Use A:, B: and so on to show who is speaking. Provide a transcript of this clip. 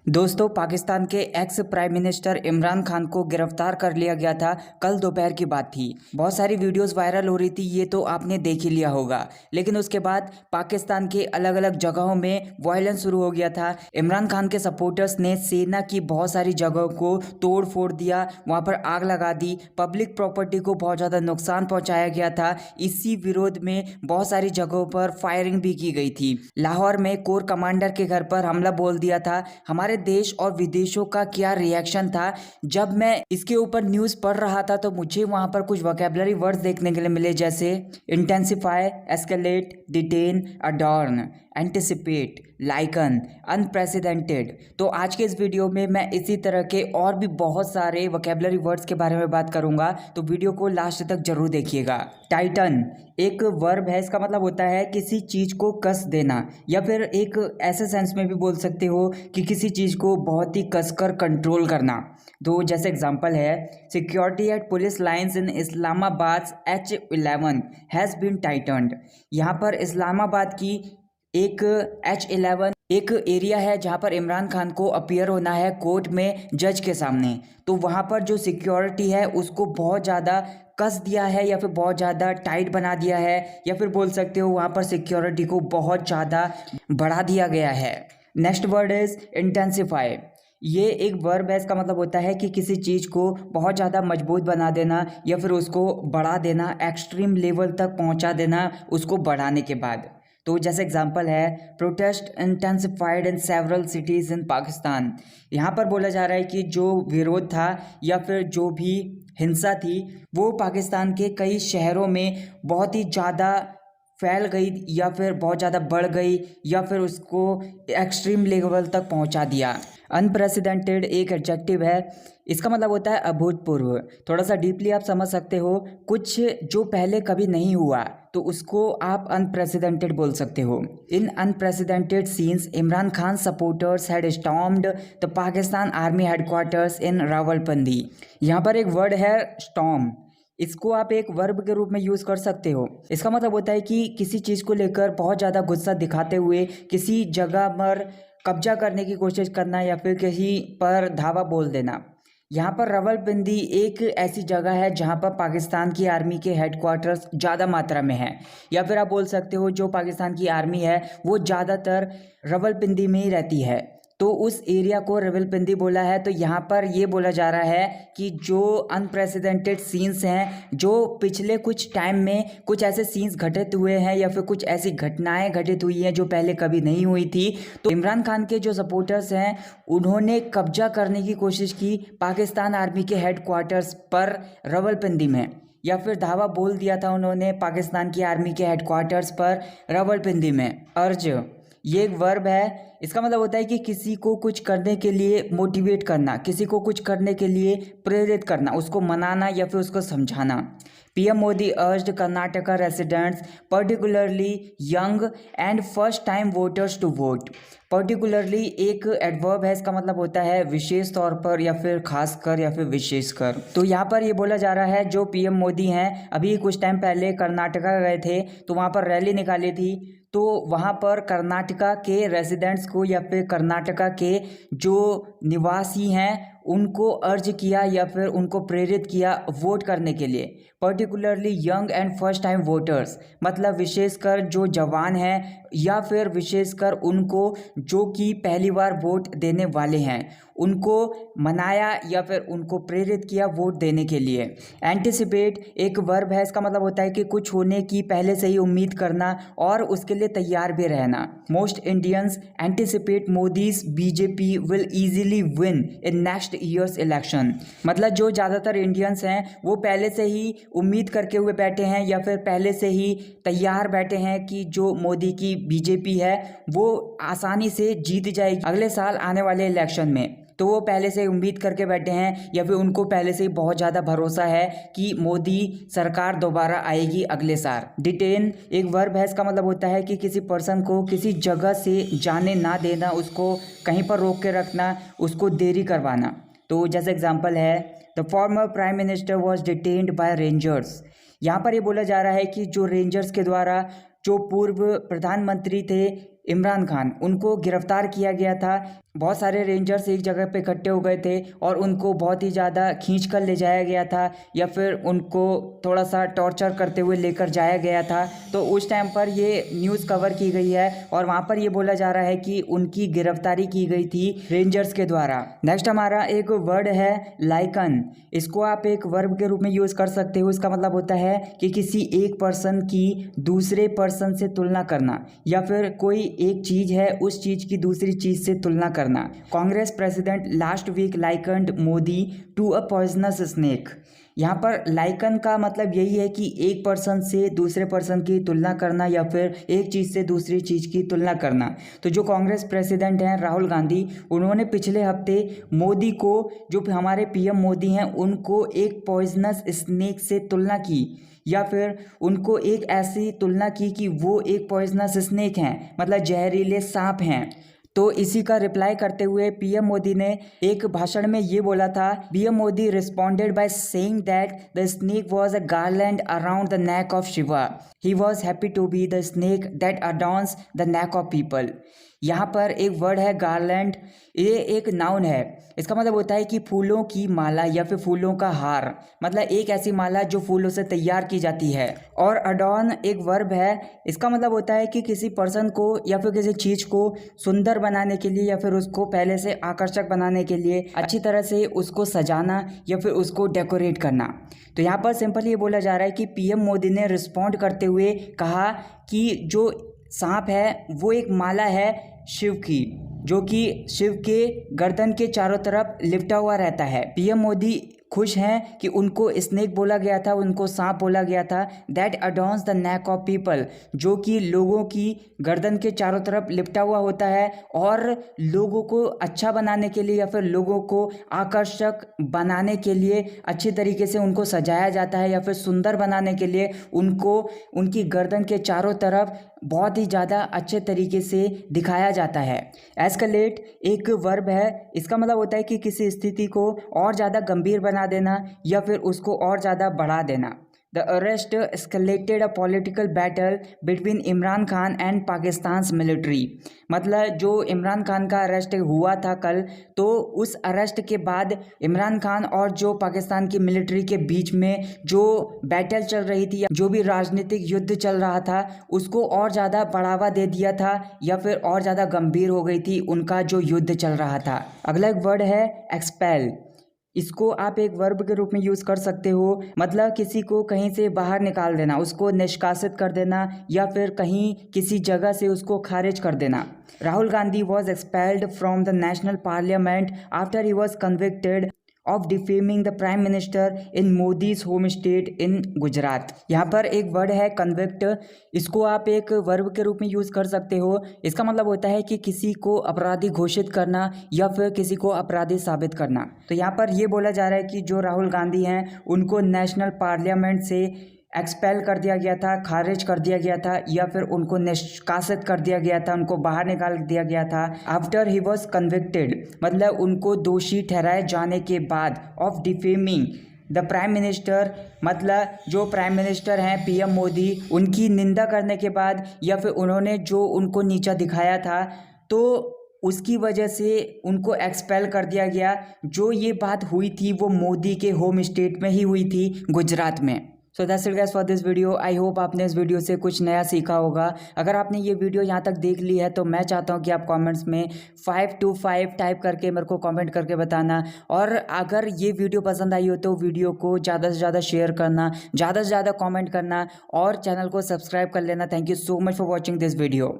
A: दोस्तों, पाकिस्तान के ex prime minister Imran Khan को गिरफ्तार कर लिया गया था। कल दोपहर की बात थी। बहुत सारी वीडियोस वायरल हो रही थी, ये तो आपने देख ही लिया होगा। लेकिन उसके बाद पाकिस्तान के अलग अलग जगहों में वायलेंस शुरू हो गया था। इमरान खान के सपोर्टर्स ने सेना की बहुत सारी जगहों को तोड़ फोड़ दिया, वहाँ पर आग लगा दी, पब्लिक प्रॉपर्टी को बहुत ज़्यादा नुकसान पहुँचाया गया था। इसी विरोध में बहुत सारी जगहों पर फायरिंग भी की गई थी। लाहौर में कोर कमांडर के घर पर हमला बोल दिया था। हमारे देश और विदेशों का क्या रिएक्शन था। जब मैं इसके ऊपर न्यूज़ पढ़ रहा था तो मुझे वहाँ पर कुछ वोकैबुलरी वर्ड्स देखने के लिए मिले, जैसे intensify, escalate, detain, adorn, anticipate, liken, unprecedented. तो आज के इस वीडियो में मैं इसी तरह के और भी बहुत सारे वोकैबुलरी वर्ड्स के बारे में बात करूंगा, तो वीडियो को लास्ट तक जरूर देखिएगा। टाइटन एक वर्ब है, इसका मतलब होता है किसी चीज़ को कस देना, या फिर एक ऐसे सेंस में भी बोल सकते हो कि किसी चीज़ को बहुत ही कसकर कंट्रोल करना। तो जैसे एग्जांपल है, security at police lines in Islamabad H11 has been tightened. यहाँ पर इस्लामाबाद की एक H11 एक एरिया है जहाँ पर इमरान खान को अपीयर होना है कोर्ट में जज के सामने। तो वहाँ पर जो सिक्योरिटी है उसको बहुत ज़्यादा कस दिया है, या फिर बहुत ज़्यादा टाइट बना दिया है, या फिर बोल सकते हो वहाँ पर सिक्योरिटी को बहुत ज़्यादा बढ़ा दिया गया है। Next word is intensify. ये एक वर्ब है, इसका मतलब होता है कि किसी चीज़ को बहुत ज़्यादा मजबूत बना देना, या फिर उसको बढ़ा देना, एक्सट्रीम लेवल तक पहुँचा देना उसको बढ़ाने के बाद। तो जैसे एग्जांपल है, protest intensified in several cities in Pakistan. यहाँ पर बोला जा रहा है कि जो विरोध था या फिर जो भी हिंसा थी वो पाकिस्तान के कई शहरों में बहुत ही ज़्यादा फैल गई, या फिर बहुत ज़्यादा बढ़ गई, या फिर उसको एक्सट्रीम लेवल तक पहुंचा दिया। अनप्रेसिडेंटेड एक एडजेक्टिव है, इसका मतलब होता है अभूतपूर्व। थोड़ा सा डीपली आप समझ सकते हो, कुछ जो पहले कभी नहीं हुआ तो उसको आप अनप्रेसिडेंटेड बोल सकते हो। In unprecedented scenes Imran Khan supporters had stormed the Pakistan army headquarters in Rawalpindi. यहाँ पर एक वर्ड है स्टॉर्म, इसको आप एक वर्ब के रूप में यूज़ कर सकते हो। इसका मतलब होता है कि किसी चीज़ को लेकर बहुत ज़्यादा गुस्सा दिखाते हुए किसी जगह पर कब्जा करने की कोशिश करना, या फिर किसी पर धावा बोल देना। यहाँ पर रावलपिंडी एक ऐसी जगह है जहाँ पर पाकिस्तान की आर्मी के हेडक्वार्टर्स ज़्यादा मात्रा में है, या फिर आप बोल सकते हो जो पाकिस्तान की आर्मी है वो ज़्यादातर रावलपिंडी में ही रहती है, तो उस एरिया को रावलपिंडी बोला है। तो यहाँ पर ये बोला जा रहा है कि जो अनप्रेसिडेंटेड सीन्स हैं, जो पिछले कुछ टाइम में कुछ ऐसे सीन्स घटित हुए हैं, या फिर कुछ ऐसी घटनाएं घटित हुई हैं जो पहले कभी नहीं हुई थी। तो इमरान खान के जो सपोर्टर्स हैं उन्होंने कब्जा करने की कोशिश की पाकिस्तान आर्मी के हेडक्वार्टर्स पर रावलपिंडी में, या फिर धावा बोल दिया था उन्होंने पाकिस्तान की आर्मी के हेडक्वार्टर्स पर रावलपिंडी में। अर्ज ये एक वर्ब है, इसका मतलब होता है कि किसी को कुछ करने के लिए मोटिवेट करना, किसी को कुछ करने के लिए प्रेरित करना, उसको मनाना या फिर उसको समझाना। PM Modi urged Karnataka residents particularly young and first time voters to vote. Particularly एक एडवर्ब है, इसका मतलब होता है विशेष तौर पर, या फिर खासकर, या फिर विशेषकर। तो यहाँ पर ये बोला जा रहा है जो पीएम मोदी हैं अभी कुछ टाइम पहले कर्नाटका गए थे, तो वहाँ पर रैली निकाली थी। तो वहाँ पर कर्नाटका के रेजिडेंट्स को, या फिर कर्नाटका के जो निवासी हैं उनको अर्ज किया, या फिर उनको प्रेरित किया वोट करने के लिए। Particularly young and first time voters मतलब विशेषकर जो जवान हैं, या फिर विशेषकर उनको जो कि पहली बार वोट देने वाले हैं, उनको मनाया या फिर उनको प्रेरित किया वोट देने के लिए। एंटिसिपेट एक वर्ब है, इसका मतलब होता है कि कुछ होने की पहले से ही उम्मीद करना और उसके लिए तैयार भी रहना। Most Indians anticipate Modi's BJP will easily win in next years election. मतलब जो ज़्यादातर इंडियंस हैं वो पहले से ही उम्मीद करके हुए बैठे हैं, या फिर पहले से ही तैयार बैठे हैं कि जो मोदी की बीजेपी है वो आसानी से जीत जाएगी अगले साल आने वाले इलेक्शन में। तो वो पहले से उम्मीद करके बैठे हैं, या फिर उनको पहले से ही बहुत ज़्यादा भरोसा है कि मोदी सरकार दोबारा आएगी अगले साल। डिटेन एक वर्ब है, इसका मतलब होता है कि किसी पर्सन को किसी जगह से जाने ना देना, उसको कहीं पर रोक के रखना, उसको देरी करवाना। तो जैसे एग्जांपल है, the former prime minister was detained by rangers. यहाँ पर ये बोला जा रहा है कि जो रेंजर्स के द्वारा जो पूर्व प्रधानमंत्री थे इमरान खान, उनको गिरफ्तार किया गया था। बहुत सारे रेंजर्स एक जगह पे इकट्ठे हो गए थे और उनको बहुत ही ज़्यादा खींच कर ले जाया गया था या फिर उनको थोड़ा सा टॉर्चर करते हुए लेकर जाया गया था। तो उस टाइम पर ये न्यूज़ कवर की गई है और वहाँ पर ये बोला जा रहा है कि उनकी गिरफ्तारी की गई थी रेंजर्स के द्वारा। नेक्स्ट हमारा एक वर्ड है लाइकन। इसको आप एक वर्ब के रूप में यूज़ कर सकते हो। इसका मतलब होता है कि किसी एक पर्सन की दूसरे पर्सन से तुलना करना या फिर कोई एक चीज़ है उस चीज़ की दूसरी चीज़ से तुलना करना। Congress president last week likened Modi to a poisonous snake. यहाँ पर लाइकन का मतलब यही है कि एक पर्सन से दूसरे पर्सन की तुलना करना या फिर एक चीज़ से दूसरी चीज़ की तुलना करना। तो जो कांग्रेस प्रेसिडेंट हैं राहुल गांधी, उन्होंने पिछले हफ्ते मोदी को, जो हमारे पीएम मोदी हैं, उनको एक पॉइजनस स्नेक से तुलना की या फिर उनको एक ऐसी तुलना की कि वो एक पॉइजनस स्नेक हैं, मतलब जहरीले सांप हैं। तो इसी का रिप्लाई करते हुए पीएम मोदी ने एक भाषण में ये बोला था। PM Modi responded by saying that the snake was a garland around the neck of Shiva. He was happy to be the snake that adorns the neck of people. यहाँ पर एक वर्ड है गार्लैंड, ये एक नाउन है। इसका मतलब होता है कि फूलों की माला या फिर फूलों का हार, मतलब एक ऐसी माला जो फूलों से तैयार की जाती है। और अडॉर्न एक वर्ब है। इसका मतलब होता है कि किसी पर्सन को या फिर किसी चीज़ को सुंदर बनाने के लिए या फिर उसको पहले से आकर्षक बनाने के लिए अच्छी तरह से उसको सजाना या फिर उसको डेकोरेट करना। तो यहाँ पर सिंपल ये बोला जा रहा है कि पीएम मोदी ने रिस्पॉन्ड करते हुए कहा कि जो सांप है वो एक माला है शिव की, जो कि शिव के गर्दन के चारों तरफ लिपटा हुआ रहता है। पीएम मोदी खुश हैं कि उनको स्नेक बोला गया था, उनको सांप बोला गया था। That adorns the neck of people, जो कि लोगों की गर्दन के चारों तरफ लिपटा हुआ होता है और लोगों को अच्छा बनाने के लिए या फिर लोगों को आकर्षक बनाने के लिए अच्छी तरीके से उनको सजाया जाता है या फिर सुंदर बनाने के लिए उनको उनकी गर्दन के चारों तरफ बहुत ही ज़्यादा अच्छे तरीके से दिखाया जाता है। एस्केलेट एक वर्ब है। इसका मतलब होता है कि किसी स्थिति को और ज़्यादा गंभीर बना देना या फिर उसको और ज़्यादा बढ़ा देना। The arrest escalated a political battle between Imran Khan and Pakistan military. मतलब जो इमरान खान का अरेस्ट हुआ था कल, तो उस अरेस्ट के बाद इमरान खान और जो पाकिस्तान की मिलिट्री के बीच में जो बैटल चल रही थी, जो भी राजनीतिक युद्ध चल रहा था, उसको और ज़्यादा बढ़ावा दे दिया था या फिर और ज़्यादा गंभीर हो गई थी उनका जो युद्ध चल रहा था। अगला एक वर्ड है एक्सपेल। इसको आप एक वर्ब के रूप में यूज़ कर सकते हो। मतलब किसी को कहीं से बाहर निकाल देना, उसको निष्कासित कर देना या फिर कहीं किसी जगह से उसको खारिज कर देना। Rahul Gandhi was expelled from the national parliament after he was convicted of defaming the prime minister in Modi's home state in Gujarat. यहाँ पर एक वर्ड है कन्विक्ट। इसको आप एक वर्ब के रूप में यूज़ कर सकते हो। इसका मतलब होता है कि किसी को अपराधी घोषित करना या फिर किसी को अपराधी साबित करना। तो यहाँ पर ये बोला जा रहा है कि जो राहुल गांधी हैं उनको नेशनल पार्लियामेंट से एक्सपेल कर दिया गया था, खारिज कर दिया गया था या फिर उनको निष्कासित कर दिया गया था, उनको बाहर निकाल दिया गया था। आफ्टर ही वॉज कन्विक्टेड, मतलब उनको दोषी ठहराए जाने के बाद, of defaming the prime minister, मतलब जो प्राइम मिनिस्टर हैं पीएम मोदी, उनकी निंदा करने के बाद या फिर उन्होंने जो उनको नीचा दिखाया था, तो उसकी वजह से उनको एक्सपेल कर दिया गया। जो ये बात हुई थी वो मोदी के होम स्टेट में ही हुई थी, गुजरात में। So that's it guys for this video. I hope आपने इस वीडियो से कुछ नया सीखा होगा। अगर आपने ये वीडियो यहाँ तक देख ली है तो मैं चाहता हूँ कि आप कमेंट्स में 525 टाइप करके मेरे को कमेंट करके बताना। और अगर ये वीडियो पसंद आई हो तो वीडियो को ज़्यादा से ज़्यादा शेयर करना, ज़्यादा से ज़्यादा कमेंट करना और चैनल को सब्सक्राइब कर लेना। Thank you so much for watching this video.